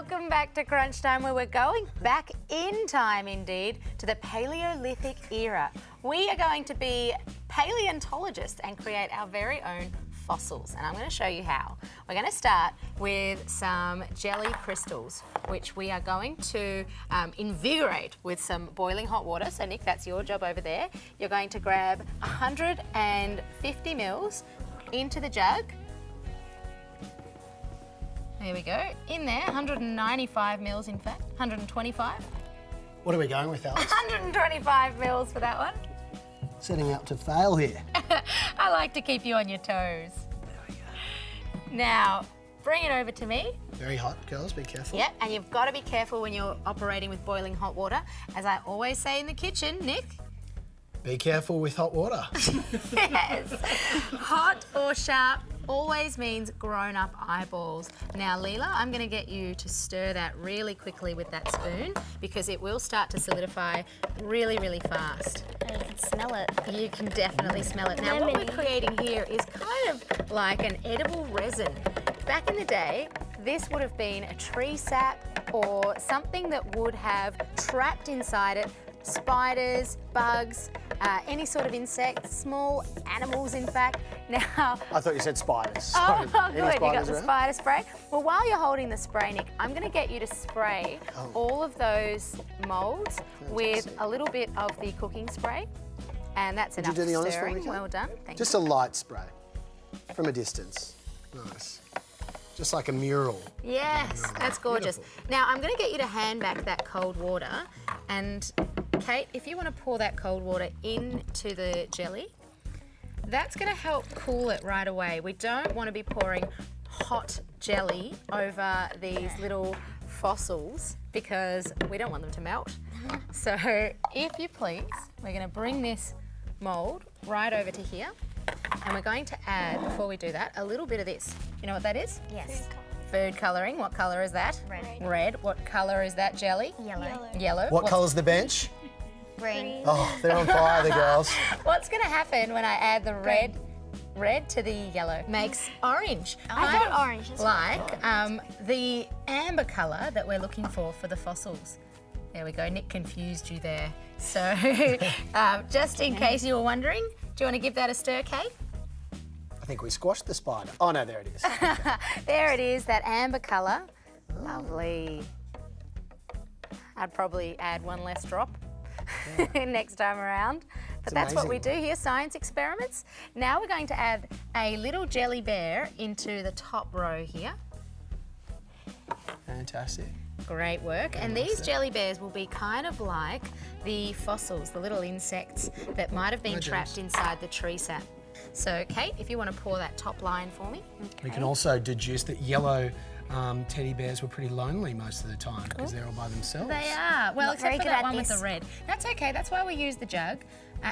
Welcome back to Crunch Time, where we're going back in time, indeed, to the Paleolithic era. We are going to be paleontologists and create our very own fossils, and I'm going to show you how. We're going to start with some jelly crystals, which we are going to invigorate with some boiling hot water. So Nick, that's your job over there. You're going to grab 150 mils into the jug. There we go. In there, 195 mils in fact, 125. What are we going with, Alex? 125 mils for that one. Setting up to fail here. I like to keep you on your toes. There we go. Now, bring it over to me. Very hot, girls, be careful. Yep, and you've got to be careful when you're operating with boiling hot water. As I always say in the kitchen, Nick. Be careful with hot water. Yes. Hot or sharp always means grown-up eyeballs. Now, Leela, I'm going to get you to stir that really quickly with that spoon because it will start to solidify really, really fast. I can smell it. You can definitely smell it. Now, what we're creating here is kind of like an edible resin. Back in the day, this would have been a tree sap or something that would have trapped inside it spiders, bugs, any sort of insects, small animals in fact. Now, I thought you said spiders. oh, Sorry. good, you got the spider spray. Well, while you're holding the spray, Nick, I'm going to get you to spray all of those moulds with a little bit of the cooking spray. And that's enough you do the honours for me, stirring. Kate? Well done, thank Just you. a light spray from a distance. Nice. Just like a mural. Yes, that's gorgeous. Beautiful. Now, I'm going to get you to hand back that cold water. And Kate, if you want to pour that cold water into the jelly, that's going to help cool it right away. We don't want to be pouring hot jelly over these little fossils because we don't want them to melt. So if you please, we're going to bring this mould right over to here. And we're going to add, before we do that, a little bit of this. You know what that is? Yes. Food colouring. What colour is that? Red. Red. What colour is that jelly? Yellow. Yellow. What colour's the bench? Green. Oh, they're on fire, the girls. What's going to happen when I add the red to the yellow? Makes orange. I thought orange. Like the amber colour that we're looking for the fossils. There we go. Nick confused you there. So just in case you were wondering, do you want to give that a stir, Kate? I think we squashed the spider. Oh, no, there it is. There it is, that amber colour. Lovely. I'd probably add one less drop next time around. But It's that's what we do amazing. here, science experiments. Now we're going to add a little jelly bear into the top row here. Fantastic. Great work. And nice these there. jelly bears will be kind of like the fossils, the little insects that might have been Hi, trapped James. inside the tree sap. So, Kate, if you want to pour that top line for me. We can also deduce that yellow teddy bears were pretty lonely most of the time because they're all by themselves. They are. Well, Not except very for good that at one with this. the red. That's okay. That's why we use the jug.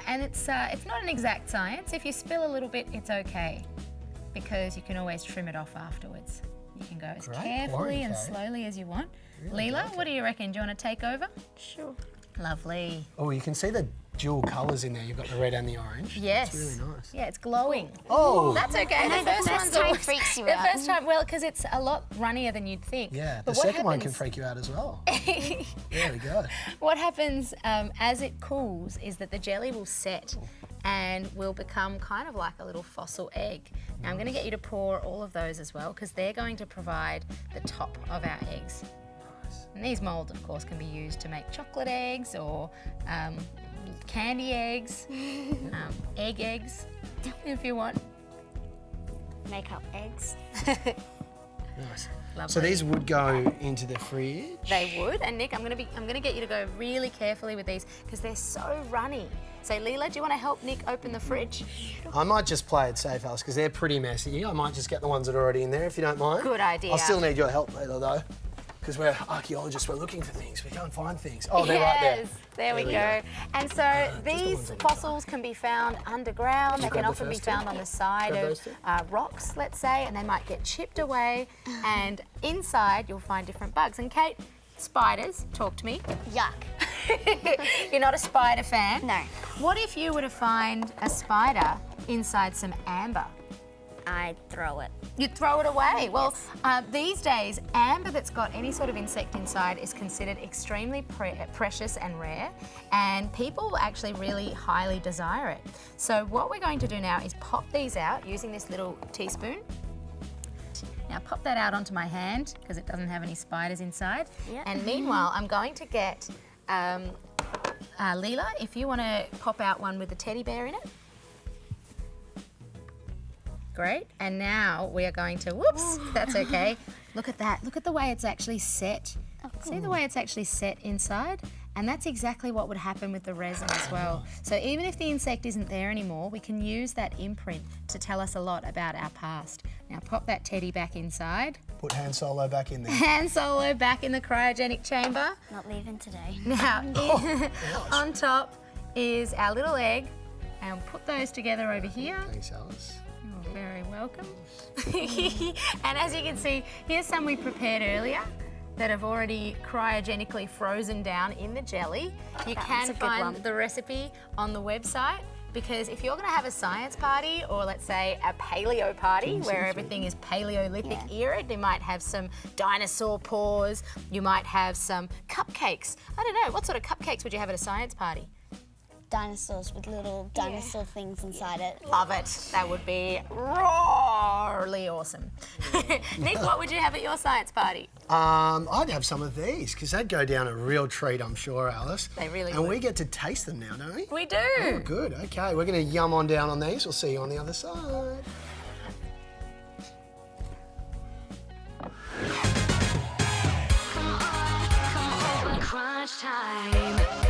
And it's not an exact science. If you spill a little bit, it's okay because you can always trim it off afterwards. You can go as Great carefully pouring, and Kate. slowly as you want. Really Leela, like what do you reckon? Do you want to take over? Sure. Lovely. Oh, you can see the dual colours in there. You've got the red and the orange. Yes. It's really nice. Yeah, it's glowing. Oh, That's okay. know, the first one's time always- freaks you the out. first time, well, because it's a lot runnier than you'd think. yeah. The But what second one can happens- freak you out as well. There we go. What happens as it cools is that the jelly will set and will become kind of like a little fossil egg. Now I'm going to get you to pour all of those as well because they're going to provide the top of our eggs. And these moulds, of course, can be used to make chocolate eggs or candy eggs, egg eggs, if you want. Makeup eggs. Nice. Lovely. So these would go into the fridge. They would, and Nick, I'm going to get you to go really carefully with these because they're so runny. So Leela, do you want to help Nick open the fridge? I might just play it safe, Alice, because they're pretty messy. I might just get the ones that are already in there, if you don't mind. Good idea. I'll still need your help later, though, because we're archaeologists. We're looking for things. We can't find things. Oh, they're right there. Yes, there we we go. And so the these ones on the fossils can be found underground. They grab can the often be first two? found on the side Grab of those two? rocks, let's say, and they might get chipped away. And inside, you'll find different bugs. And Kate, spiders, talk to me. Yuck. You're not a spider fan? No. What if you were to find a spider inside some amber? I throw it. You throw it away. Well, these days, amber that's got any sort of insect inside is considered extremely precious and rare, and people actually really highly desire it. So what we're going to do now is pop these out using this little teaspoon. Now pop that out onto my hand because it doesn't have any spiders inside. Yeah. And meanwhile, I'm going to get Leela, if you want to pop out one with the teddy bear in it. Great. And now we are going to, whoops, that's okay. Look at that. Look at the way it's actually set. See the way it's actually set inside? And that's exactly what would happen with the resin as well. So even if the insect isn't there anymore, we can use that imprint to tell us a lot about our past. Now pop that teddy back inside. Put Han Solo back in there. Han Solo back in the cryogenic chamber. Not leaving today. Now, on top is our little egg, and we'll put those together over here. Thanks, Alice. You're very welcome. And as you can see, here's some we prepared earlier that have already cryogenically frozen down in the jelly. You That can was a good find one. the recipe on the website, because if you're going to have a science party, or let's say a paleo party where everything is Paleolithic era, you might have some dinosaur paws, you might have some cupcakes. I don't know, what sort of cupcakes would you have at a science party? Dinosaurs with little dinosaur things inside it. Love it. That would be roarly awesome. Nick, what would you have at your science party? I'd have some of these because they'd go down a real treat, I'm sure, Alice. They really And would. we get to taste them now, don't we? We do. Oh, good. Okay, we're going to yum on down on these. We'll see you on the other side. Crunch time.